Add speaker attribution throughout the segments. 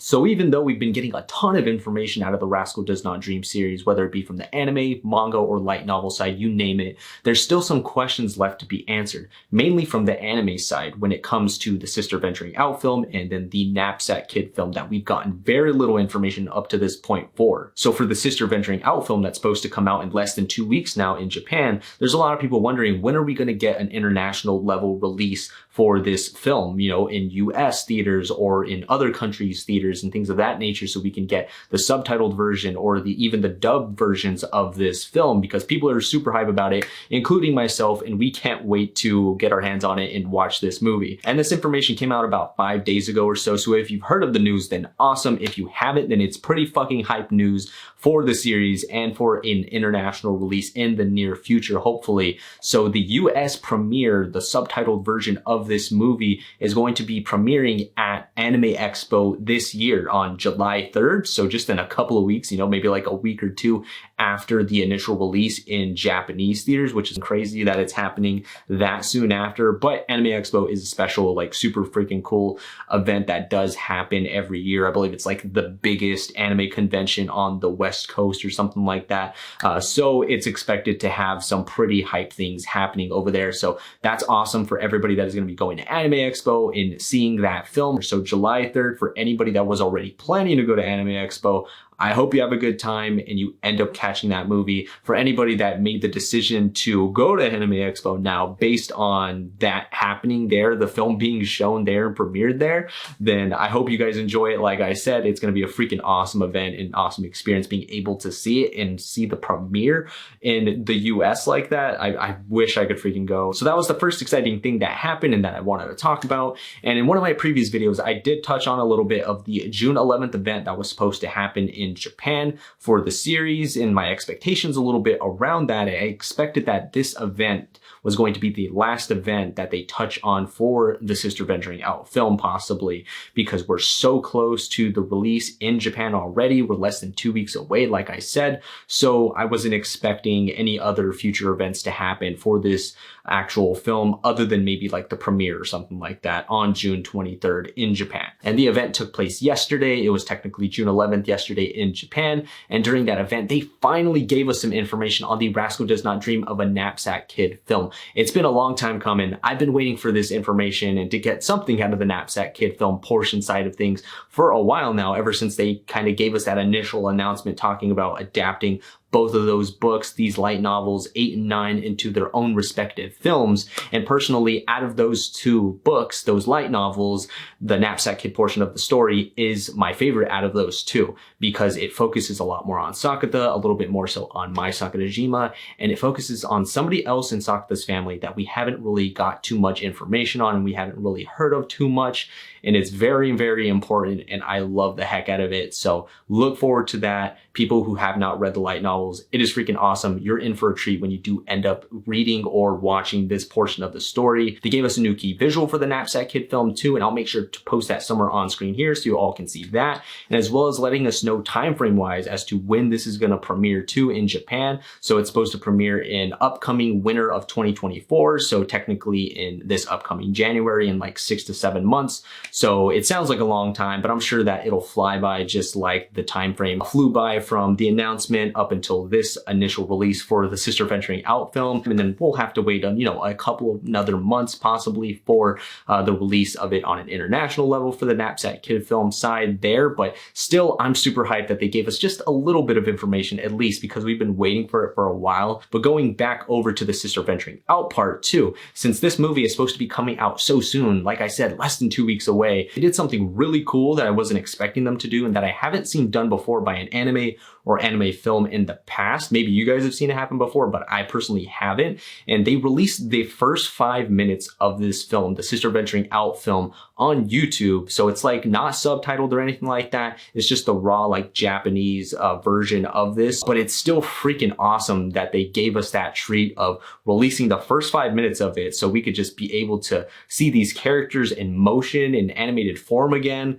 Speaker 1: So even though we've been getting a ton of information out of the Rascal Does Not Dream series, whether it be from the anime, manga, or light novel side, you name it, there's still some questions left to be answered, mainly from the anime side when it comes to the Sister Venturing Out film and then the Knapsack Kid film that we've gotten very little information up to this point for. So for the Sister Venturing Out film that's supposed to come out in less than 2 weeks now in Japan, there's a lot of people wondering, when are we going to get an international level release for this film, you know, in US theaters or in other countries' theaters and things of that nature, so we can get the subtitled version or even the dubbed versions of this film, because people are super hype about it, including myself, and we can't wait to get our hands on it and watch this movie. And this information came out about 5 days ago or so, so if you've heard of the news, then awesome. If you haven't, then it's pretty fucking hype news for the series and for an international release in the near future, hopefully. So the US premiere, the subtitled version of this movie, is going to be premiering at Anime Expo this year on July 3rd. So just in a couple of weeks, you know, maybe like a week or two after the initial release in Japanese theaters, which is crazy that it's happening that soon after. But Anime Expo is a special, like, super freaking cool event that does happen every year. I believe it's like the biggest anime convention on the West Coast or something like that. So it's expected to have some pretty hype things happening over there. So that's awesome for everybody that is going to be going to Anime Expo and seeing that film. So July 3rd, for anybody that was already planning to go to Anime Expo, I hope you have a good time and you end up catching that movie. For anybody that made the decision to go to Anime Expo now based on that happening there, the film being shown there and premiered there, then I hope you guys enjoy it. Like I said, it's going to be a freaking awesome event and awesome experience being able to see it and see the premiere in the US like that. I wish I could freaking go. So that was the first exciting thing that happened and that I wanted to talk about. And in one of my previous videos, I did touch on a little bit of the June 11th event that was supposed to happen in Japan for the series and my expectations a little bit around that. I expected that this event was going to be the last event that they touch on for the Sister Venturing Out film, possibly, because we're so close to the release in Japan already. We're less than 2 weeks away, like I said. So I wasn't expecting any other future events to happen for this actual film other than maybe like the premiere or something like that on June 23rd in Japan. And the event took place yesterday. It was technically June 11th yesterday in Japan. And during that event, they finally gave us some information on the Rascal Does Not Dream of a Knapsack Kid film. It's been a long time coming. I've been waiting for this information and to get something out of the Knapsack Kid film portion side of things for a while now, ever since they kind of gave us that initial announcement talking about adapting both of those books, these light novels 8 and 9, into their own respective films. And personally, out of those 2 books, those light novels, the Knapsack Kid portion of the story is my favorite out of those 2, because it focuses a lot more on Sakata, a little bit more so on Mai Sakutajima, and it focuses on somebody else in Sakata's family that we haven't really got too much information on and we haven't really heard of too much. And it's very, very important, and I love the heck out of it. So look forward to that. People who have not read the light novels, it is freaking awesome. You're in for a treat when you do end up reading or watching this portion of the story. They gave us a new key visual for the Knapsack Kid film too, and I'll make sure to post that somewhere on screen here so you all can see that. And as well as letting us know time frame wise as to when this is going to premiere too in Japan. So it's supposed to premiere in upcoming winter of 2024. So technically in this upcoming January, in like 6 to 7 months. So it sounds like a long time, but I'm sure that it'll fly by just like the time frame flew by from the announcement up until this initial release for the Sister Venturing Out film. And then we'll have to wait on, you know, a couple of another months possibly for the release of it on an international level for the Knapsack Kid film side there. But still, I'm super hyped that they gave us just a little bit of information, at least, because we've been waiting for it for a while. But going back over to the Sister Venturing Out part 2, since this movie is supposed to be coming out so soon, like I said, less than 2 weeks away, they did something really cool that I wasn't expecting them to do and that I haven't seen done before by an anime or anime film in the past. Maybe you guys have seen it happen before, but I personally haven't. And they released the first 5 minutes of this film, the Sister Venturing Out film, on YouTube. So it's like not subtitled or anything like that. It's just the raw, like, Japanese version of this, but it's still freaking awesome that they gave us that treat of releasing the first 5 minutes of it so we could just be able to see these characters in motion in animated form again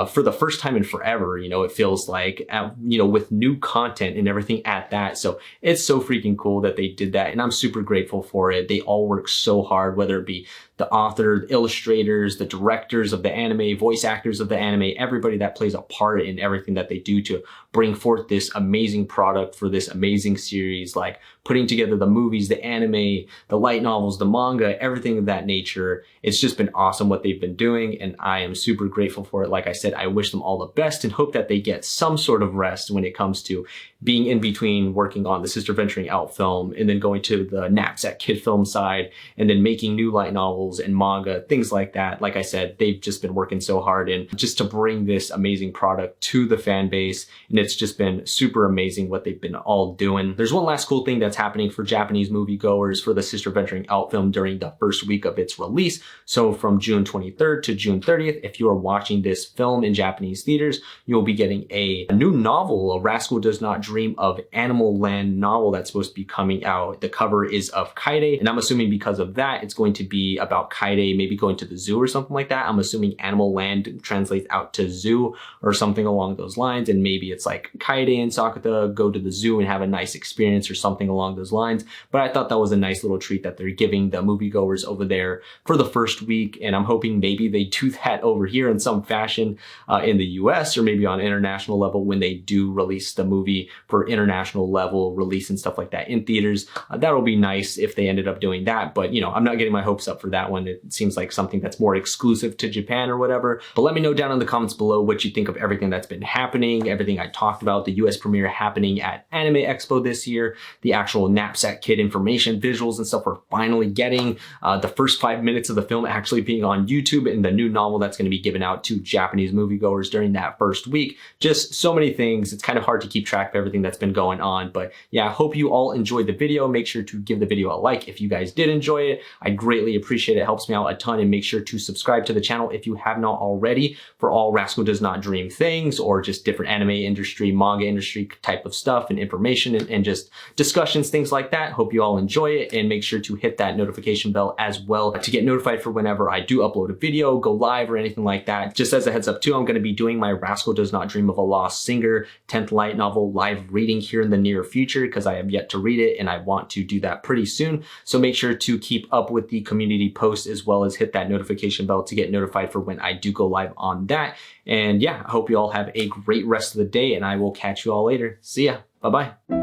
Speaker 1: for the first time in forever. You know, it feels like, you know, with new content and everything at that. So it's so freaking cool that they did that, and I'm super grateful for it. They all work so hard, whether it be the author, the illustrators, the directors of the anime, voice actors of the anime, everybody that plays a part in everything that they do to bring forth this amazing product for this amazing series, like putting together the movies, the anime, the light novels, the manga, everything of that nature. It's just been awesome what they've been doing, and I am super grateful for it. Like I said, I wish them all the best and hope that they get some sort of rest when it comes to being in between working on the Sister Venturing Out film and then going to the Knapsack Kid Film side and then making new light novels and manga, things like that. Like I said, they've just been working so hard and just to bring this amazing product to the fan base. And it's just been super amazing what they've been all doing. There's one last cool thing that's happening for Japanese moviegoers for the Sister Venturing Out film during the first week of its release. So from June 23rd to June 30th, if you are watching this film in Japanese theaters, you'll be getting a new novel, a Rascal Does Not Dream of Animal Land novel that's supposed to be coming out. The cover is of Kaide, and I'm assuming because of that, it's going to be about Kaide maybe going to the zoo or something like that. I'm assuming Animal Land translates out to zoo or something along those lines, and maybe it's like Kaide and Sakata go to the zoo and have a nice experience or something along those lines. But I thought that was a nice little treat that they're giving the moviegoers over there for the first week, and I'm hoping maybe they do that over here in some fashion in the US or maybe on an international level when they do release the movie for international level release and stuff like that in theaters. That'll be nice if they ended up doing that, but you know, I'm not getting my hopes up for that one. It seems like something that's more exclusive to Japan or whatever. But let me know down in the comments below what you think of everything that's been happening, everything I talked about, the US premiere happening at Anime Expo this year, the actual Knapsack Kid information, visuals and stuff we're finally getting, the first 5 minutes of the film actually being on YouTube, and the new novel that's going to be given out to Japanese moviegoers during that first week. Just so many things. It's kind of hard to keep track of everything that's been going on. But yeah, I hope you all enjoyed the video. Make sure to give the video a like if you guys did enjoy it. I greatly appreciate it. It helps me out a ton. And make sure to subscribe to the channel if you have not already for all Rascal Does Not Dream things, or just different anime industry, manga industry type of stuff and information and just discussions, things like that. Hope you all enjoy it, and make sure to hit that notification bell as well to get notified for whenever I do upload a video, go live or anything like that. Just as a heads up too, I'm going to be doing my Rascal Does Not Dream of a Lost Singer 10th light novel live reading here in the near future, because I have yet to read it and I want to do that pretty soon. So make sure to keep up with the community posts as well as hit that notification bell to get notified for when I do go live on that. And yeah, I hope you all have a great rest of the day, and I will catch you all later. See ya. Bye-bye.